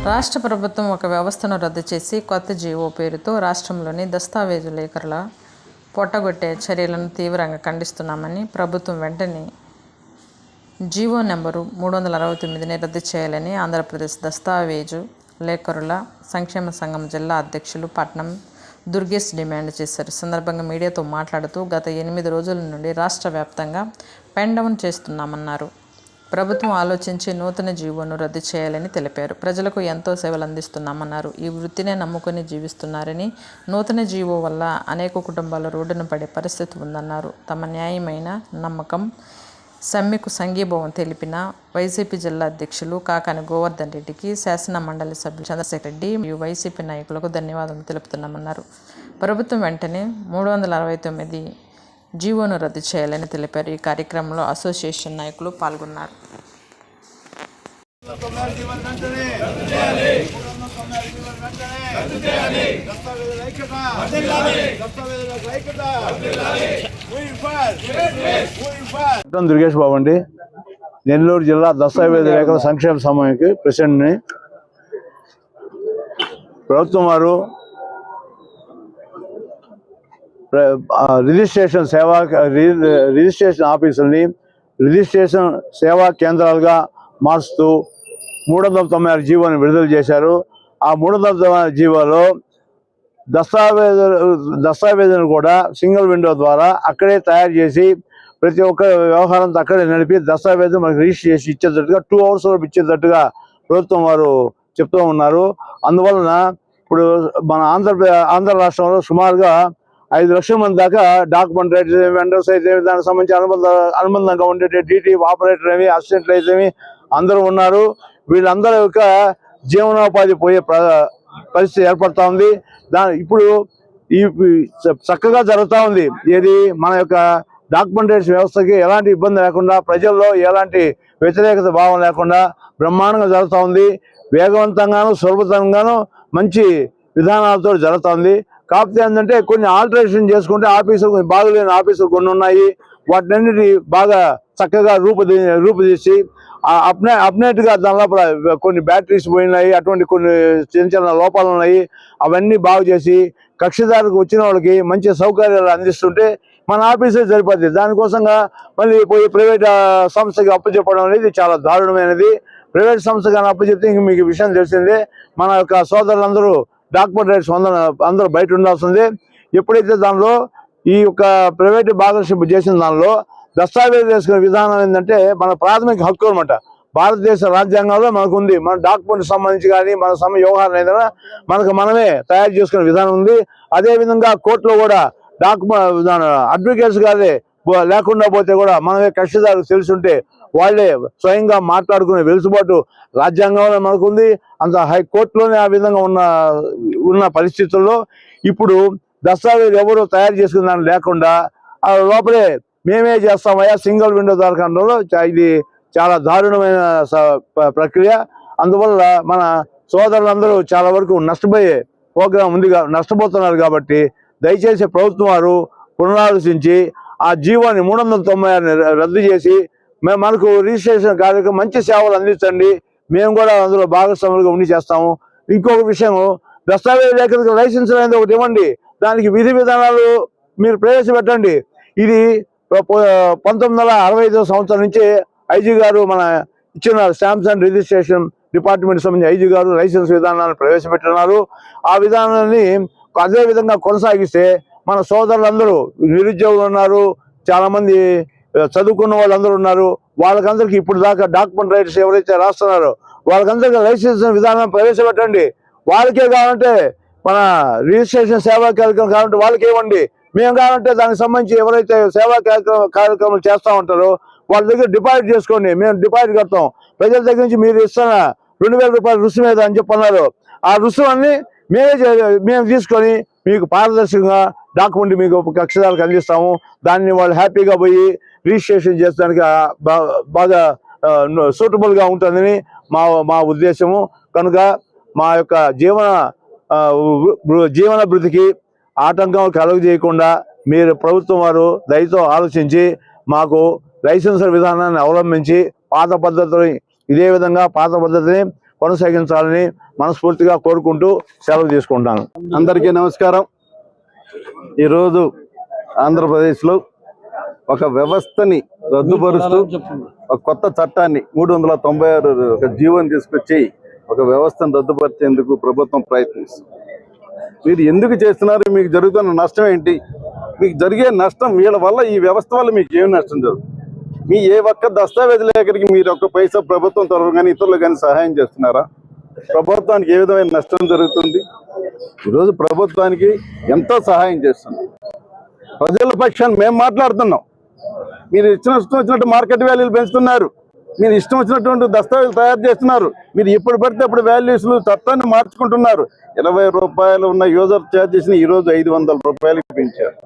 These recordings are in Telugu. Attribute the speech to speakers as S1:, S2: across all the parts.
S1: రాష్ట్ర ప్రభుత్వం ఒక వ్యవస్థను రద్దు చేసి కొత్త జీవో పేరుతో రాష్ట్రంలోని దస్తావేజులేఖరుల పొట్టగొట్టే చర్యలను తీవ్రంగా ఖండిస్తున్నామని ప్రభుత్వం వెంటనే జీవో నెంబరు 369ని రద్దు చేయాలని ఆంధ్రప్రదేశ్ దస్తావేజు లేఖరుల సంక్షేమ సంఘం జిల్లా అధ్యక్షులు పట్నం దుర్గేష్ డిమాండ్ చేశారు. సందర్భంగా మీడియాతో మాట్లాడుతూ గత 8 రోజుల నుండి రాష్ట్ర వ్యాప్తంగా పెన్ డౌన్ చేస్తున్నామన్నారు. ప్రభుత్వం ఆలోచించి నూతన జీవోను రద్దు చేయాలని తెలిపారు. ప్రజలకు ఎంతో సేవలు అందిస్తున్నామన్నారు. ఈ వృత్తినే నమ్ముకొని జీవిస్తున్నారని, నూతన జీవో వల్ల అనేక కుటుంబాలు రోడ్డున పడే పరిస్థితి ఉందన్నారు. తమ న్యాయమైన నమ్మకం సమ్మెకు సంఘీభావం తెలిపిన వైసీపీ జిల్లా అధ్యక్షులు కాకాని గోవర్ధన్ రెడ్డికి, శాసన మండలి సభ్యులు చంద్రశేఖర్ రెడ్డి మరియు వైసీపీ నాయకులకు ధన్యవాదాలు తెలుపుతున్నామన్నారు. ప్రభుత్వం వెంటనే 369 జీవోను రద్దు చేయాలని తెలిపారు. ఈ కార్యక్రమంలో అసోసియేషన్ నాయకులు పాల్గొన్నారు.
S2: దుర్గేష్ బాబు అండి, నెల్లూరు జిల్లా దస్తావేజు లేఖల సంక్షేమ సమయానికి ప్రెసిడెంట్ని. ప్రభుత్వం వారు రిజిస్ట్రేషన్ ఆఫీసుల్ని రిజిస్ట్రేషన్ సేవా కేంద్రాలుగా మార్చుతూ 396 జీవోని విడుదల చేశారు. ఆ 396 జీవోలో దస్తావేజును కూడా సింగిల్ విండో ద్వారా అక్కడే తయారు చేసి ప్రతి ఒక్క వ్యవహారంతో అక్కడే నడిపి దస్తావేజు మనకు రిజిస్టర్ చేసి ఇచ్చేటట్టుగా 2 అవర్స్లో ఇచ్చేటట్టుగా ప్రభుత్వం వారు చెప్తూ ఉన్నారు. అందువలన ఇప్పుడు మన ఆంధ్ర రాష్ట్రంలో సుమారుగా 5 లక్షల మంది దాకా డాక్యుమెంట్ రైట్స్ వెండర్స్ అయితే దానికి సంబంధించి అనుబంధంగా ఉండే DT ఆపరేటర్ ఏమి అసిస్టెంట్లు అయితే అందరూ ఉన్నారు. వీళ్ళందరి యొక్క జీవనోపాధి పోయే పరిస్థితి ఏర్పడతా ఉంది. ఇప్పుడు ఈ చక్కగా జరుగుతూ ఉంది. ఏది మన యొక్క డాక్యుమెంటేషన్ వ్యవస్థకి ఎలాంటి ఇబ్బంది లేకుండా, ప్రజల్లో ఎలాంటి వ్యతిరేకత భావం లేకుండా బ్రహ్మాండంగా జరుగుతూ ఉంది. వేగవంతంగాను సులభతంగాను మంచి విధానాలతో జరుగుతుంది. కాకపోతే ఏంటంటే కొన్ని ఆల్టరేషన్ చేసుకుంటే ఆఫీసులు కొన్ని బాగులేని ఆఫీసులు కొన్ని ఉన్నాయి. వాటినన్నిటి బాగా చక్కగా రూపుదీసి అప్డేట్గా దాని లోపల కొన్ని బ్యాటరీస్ పోయినాయి, అటువంటి కొన్ని చిన్న లోపాలు ఉన్నాయి. అవన్నీ బాగు చేసి కక్షిదారులకు వచ్చిన వాళ్ళకి మంచి సౌకర్యాలు అందిస్తుంటే మన ఆఫీసే సరిపోతుంది. దానికోసంగా మళ్ళీ పోయి ప్రైవేట్ సంస్థకి అప్పచెప్పడం అనేది చాలా దారుణమైనది. ప్రైవేట్ సంస్థకి అప్పచెప్తే ఇంక మీకు విషయం తెలిసిందే. మన యొక్క సోదరులందరూ డాక్యుమెంట్ రైట్స్ అందరూ బయట ఉండాల్సిందే. ఎప్పుడైతే దానిలో ఈ యొక్క ప్రైవేట్ భాగస్వామ్యం చేసిన దానిలో దస్తావేజు చేసుకునే విధానం ఏంటంటే మన ప్రాథమిక హక్కు అనమాట. భారతదేశ రాజ్యాంగంలో మనకు ఉంది. మన డాక్యుమెంట్ సంబంధించి కానీ మన వ్యవహారం ఏదైనా మనమే తయారు చేసుకునే విధానం ఉంది. అదేవిధంగా కోర్టులో కూడా అడ్వకేట్స్ గారే లేకుండా పోతే కూడా మనమే కక్షిదారులకు తెలుసుంటే వాళ్ళే స్వయంగా మాట్లాడుకునే వెలుసుబాటు రాజ్యాంగంలో మనకు ఉంది. అంత హైకోర్టులోనే ఆ విధంగా ఉన్న పరిస్థితుల్లో ఇప్పుడు దస్తావేజు ఎవరు తయారు చేసుకున్న దాన్ని లేకుండా లోపలే మేమే చేస్తామయ్యా సింగిల్ విండో ద్వారా ఇది చాలా దారుణమైన ప్రక్రియ. అందువల్ల మన సోదరులందరూ చాలా వరకు నష్టపోయే ప్రోగ్రాం ఉంది, నష్టపోతున్నారు. కాబట్టి దయచేసి ప్రభుత్వం వారు పునరాలోచించి ఆ జీవోని 396 రద్దు చేసి మనకు రిజిస్ట్రేషన్ కార్యక్రమం మంచి సేవలు అందించండి. మేము కూడా అందులో భాగస్వాములుగా ఉండి చేస్తాము. ఇంకొక విషయం, దస్తావేజు లేఖలకు లైసెన్స్ అనేది ఒకటి ఇవ్వండి. దానికి విధి విధానాలు మీరు ప్రవేశపెట్టండి. ఇది 1965 సంవత్సరం నుంచి ఐజీ గారు మన ఇచ్చినారు. స్టాంప్స్ అండ్ రిజిస్ట్రేషన్ డిపార్ట్మెంట్ సంబంధించి ఐజీ గారు లైసెన్స్ విధానాలను ప్రవేశపెట్టినారు. ఆ విధానాన్ని అదే విధంగా కొనసాగిస్తే మన సోదరులందరూ నిరుద్యోగులు ఉన్నారు, చాలా మంది చదువుకున్న వాళ్ళందరూ ఉన్నారు. వాళ్ళకందరికీ ఇప్పుడు దాకా డాక్యుమెంట్ రైట్స్ ఎవరైతే రాస్తున్నారో వాళ్ళకందరికీ లైసెన్స్ విధానం ప్రవేశపెట్టండి. వాళ్ళకే కావాలంటే మన రిజిస్ట్రేషన్ సేవా కార్యక్రమం కావాలంటే వాళ్ళకే ఇవ్వండి. మేము కావాలంటే దానికి సంబంధించి ఎవరైతే సేవా కార్యక్రమాలు చేస్తూ ఉంటారో వాళ్ళ దగ్గర డిపాజిట్ చేసుకోండి, మేము డిపాజిట్ కడతాం. ప్రజల దగ్గర నుంచి మీరు ఇస్తున్న 2000 రూపాయల రుసుము మీద అని చెప్పన్నారు. ఆ రుసుమన్ని మేము తీసుకొని మీకు పారదర్శకంగా డాక్యుమెంట్ మీకు కక్షదారులకు అందిస్తాము. దాన్ని వాళ్ళు హ్యాపీగా పోయి రిజిస్ట్రేషన్ చేసడానికి బాగా సూటబుల్గా ఉంటుందని మా ఉద్దేశము. కనుక మా యొక్క జీవనాభివృద్ధికి ఆటంకం కలుగజేయకుండా మీరు ప్రభుత్వం వారు దయతో ఆలోచించి మాకు లైసెన్స్ విధానాన్ని అవలంబించి పాత పద్ధతులు ఇదే విధంగా పాత పద్ధతిని కొనసాగించాలని మనస్ఫూర్తిగా కోరుకుంటూ సెలవు తీసుకుంటాను.
S3: అందరికీ నమస్కారం. ఈరోజు ఆంధ్రప్రదేశ్లో ఒక వ్యవస్థని రద్దుపరుస్తూ ఒక కొత్త చట్టాన్ని 396 ఒక జీవోని తీసుకొచ్చి ఒక వ్యవస్థను రద్దుపరిచేందుకు ప్రభుత్వం ప్రయత్నిస్తుంది. మీరు ఎందుకు చేస్తున్నారు? మీకు జరుగుతున్న నష్టం ఏంటి? మీకు జరిగే నష్టం వీళ్ళ వల్ల, ఈ వ్యవస్థ వల్ల మీకు ఏం నష్టం జరుగుతుంది? మీ ఏ ఒక్క దస్తావేజు లేఖరికి మీరు ఒక్క పైసా ప్రభుత్వం తరఫున కానీ ఇతరులు కానీ సహాయం చేస్తున్నారా? ప్రభుత్వానికి ఏ విధమైన నష్టం జరుగుతుంది? ఈరోజు ప్రభుత్వానికి ఎంతో సహాయం చేస్తుంది. ప్రజల పక్షాన్ని మేము మాట్లాడుతున్నాం. మీరు ఇష్టం వచ్చినట్టు మార్కెట్ వాల్యూలు పెంచుతున్నారు. మీరు ఇష్టం వచ్చినటువంటి దస్తావేజులు తయారు చేస్తున్నారు. మీరు ఇప్పుడు పడితే అప్పుడు వాల్యూస్లు చట్టాన్ని మార్చుకుంటున్నారు. 20 రూపాయలు ఉన్న యూజర్ ఛార్జెస్ని ఈరోజు 500 రూపాయలకి పెంచారు.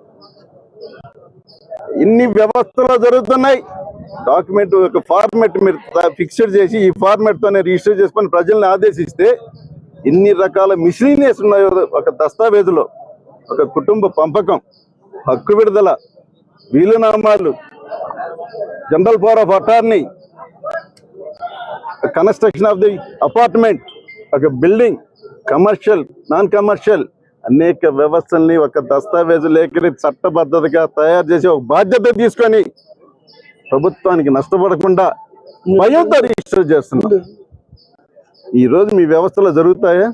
S3: ఇన్ని వ్యవస్థలు జరుగుతున్నాయి. డాక్యుమెంట్ ఒక ఫార్మెట్ మీరు ఫిక్స్డ్ చేసి ఈ ఫార్మెట్తోనే రిజిస్టర్ చేసుకొని ప్రజల్ని ఆదేశిస్తే ఇన్ని రకాల మిస్లీనియస్ ఉన్నాయో ఒక దస్తావేజులో. ఒక కుటుంబ పంపకం, హక్కు విడుదల, వీలునామాలు, general power of attorney, construction of the apartment, ఒక బిల్డింగ్, కమర్షియల్, నాన్ కమర్షియల్, అనేక వ్యవస్థల్ని ఒక దస్తావేజు లేఖని చట్టబద్ధతగా తయారు చేసి ఒక బాధ్యత తీసుకొని ప్రభుత్వానికి నష్టపడకుండా భయంతో రిజిస్టర్ చేస్తున్నాం. ఈరోజు మీ వ్యవస్థలో జరుగుతాయా?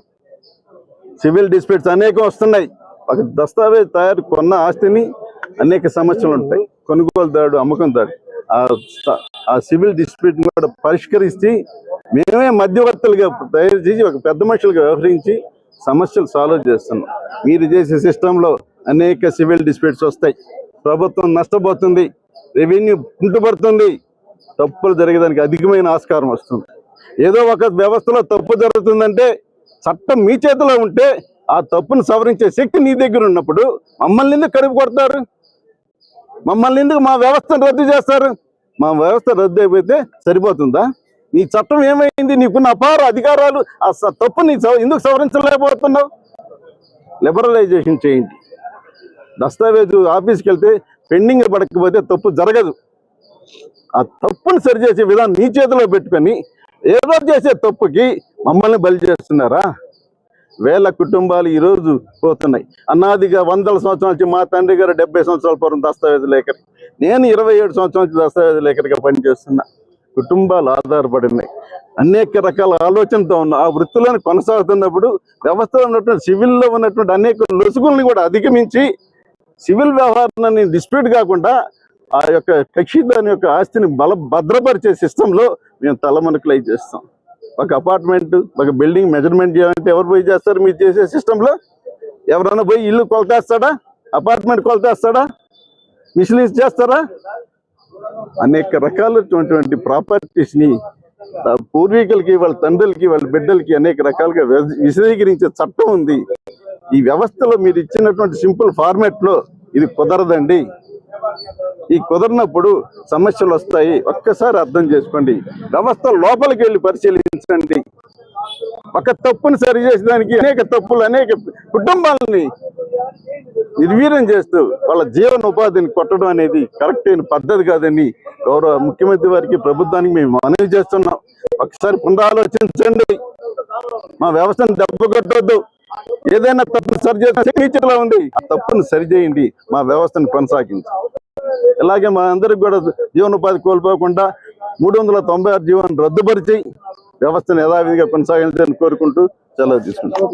S3: సివిల్ డిస్ప్యూట్స్ అనేకం వస్తున్నాయి. ఒక దస్తావేజ్ తయారు కొన్న ఆస్తిని అనేక సమస్యలు ఉంటాయి. కొనుగోలుదారుడు, అమ్మకందారుడు ఆ సివిల్ డిస్ప్యూట్ కూడా పరిష్కరించి మేమే మధ్యవర్తులుగా తయారు చేసి ఒక పెద్ద మనుషులుగా వ్యవహరించి సమస్యలు సాల్వ్ చేస్తున్నాం. మీరు చేసే సిస్టంలో అనేక సివిల్ డిస్ప్యూట్స్ వస్తాయి. ప్రభుత్వం నష్టపోతుంది, రెవెన్యూ కుంటుపడుతుంది, తప్పులు జరిగేదానికి అధికమైన ఆస్కారం వస్తుంది. ఏదో ఒక వ్యవస్థలో తప్పు జరుగుతుందంటే చట్టం మీ చేతిలో ఉంటే ఆ తప్పును సవరించే శక్తి నీ దగ్గర ఉన్నప్పుడు మమ్మల్ని ఎందుకు కడుపు కొడతారు? మమ్మల్ని ఎందుకు మా వ్యవస్థను రద్దు చేస్తారు? మా వ్యవస్థ రద్దు అయిపోతే సరిపోతుందా? నీ చట్టం ఏమైంది? నీకున్న అపార అధికారాలు ఆ తప్పుని ఎందుకు సవరించలేకపోతున్నావు? లిబరలైజేషన్ చేయండి. దస్తావేజు ఆఫీస్కి వెళ్తే పెండింగ్ పడకపోతే తప్పు జరగదు. ఆ తప్పుని సరిచేసే విధానం నీ చేతిలో పెట్టుకొని ఏదో చేసే తప్పుకి మమ్మల్ని బలి చేస్తున్నారా? వేల కుటుంబాలు ఈరోజు పోతున్నాయి. అనాదిగా వందల సంవత్సరాల నుంచి మా తండ్రి గారు 70 సంవత్సరాల పూర్వం దస్తావేజు లేఖరి, నేను 27 సంవత్సరాల నుంచి దస్తావేజు లేఖరిగా పనిచేస్తున్నా. కుటుంబాలు ఆధారపడినాయి. అనేక రకాల ఆలోచనతో ఉన్న ఆ వృత్తులను కొనసాగుతున్నప్పుడు వ్యవస్థలో ఉన్నటువంటి సివిల్లో ఉన్నటువంటి అనేక లొసుగుల్ని కూడా అధిగమించి సివిల్ వ్యవహారాన్ని డిస్ప్యూట్ కాకుండా ఆ యొక్క కక్షిదాని యొక్క ఆస్తిని భద్రపరిచే సిస్టంలో మేము తలమునకలై చేస్తాం. ఒక అపార్ట్మెంట్, ఒక బిల్డింగ్ మెజర్మెంట్ చేయాలంటే ఎవరు పోయి చేస్తారు? మీరు చేసే సిస్టంలో ఎవరైనా పోయి ఇల్లు కొలతేస్తాడా? అపార్ట్మెంట్ కొలతేస్తాడా? మిషనరీస్ చేస్తారా? అనేక రకాలైనటువంటి ప్రాపర్టీస్ని పూర్వీకులకి, వాళ్ళ తండ్రులకి, వాళ్ళ బిడ్డలకి అనేక రకాలుగా విశదీకరించే చట్టం ఉంది. ఈ వ్యవస్థలో మీరు ఇచ్చినటువంటి సింపుల్ ఫార్మాట్లో ఇది కుదరదండి. ఈ కుదరనప్పుడు సమస్యలు వస్తాయి. ఒక్కసారి అర్థం చేసుకోండి. వ్యవస్థ లోపలికి వెళ్ళి పరిశీలించండి. ఒక తప్పుని సరి చేసేదానికి అనేక తప్పులు, అనేక కుటుంబాలని నిర్వీర్యం చేస్తూ వాళ్ళ జీవనోపాధిని కొట్టడం అనేది కరెక్ట్ అయిన పద్ధతి కాదని గౌరవ ముఖ్యమంత్రి వారికి, ప్రభుత్వానికి మేము మనవి చేస్తున్నాం. ఒకసారి పునరాలోచించండి. మా వ్యవస్థను దెబ్బ కొట్టొద్దు. ఏదైనా తప్పును సరిచేలా ఉంది, ఆ తప్పును సరిచేయండి. మా వ్యవస్థను కొనసాగించండి. ఇలాగే మా అందరికి కూడా జీవనోపాధి కోల్పోకుండా 396 జీవోను రద్దుపరిచి వ్యవస్థను యథావిధిగా కొనసాగించాలని కోరుకుంటూ సెలవు తీసుకుంటాం.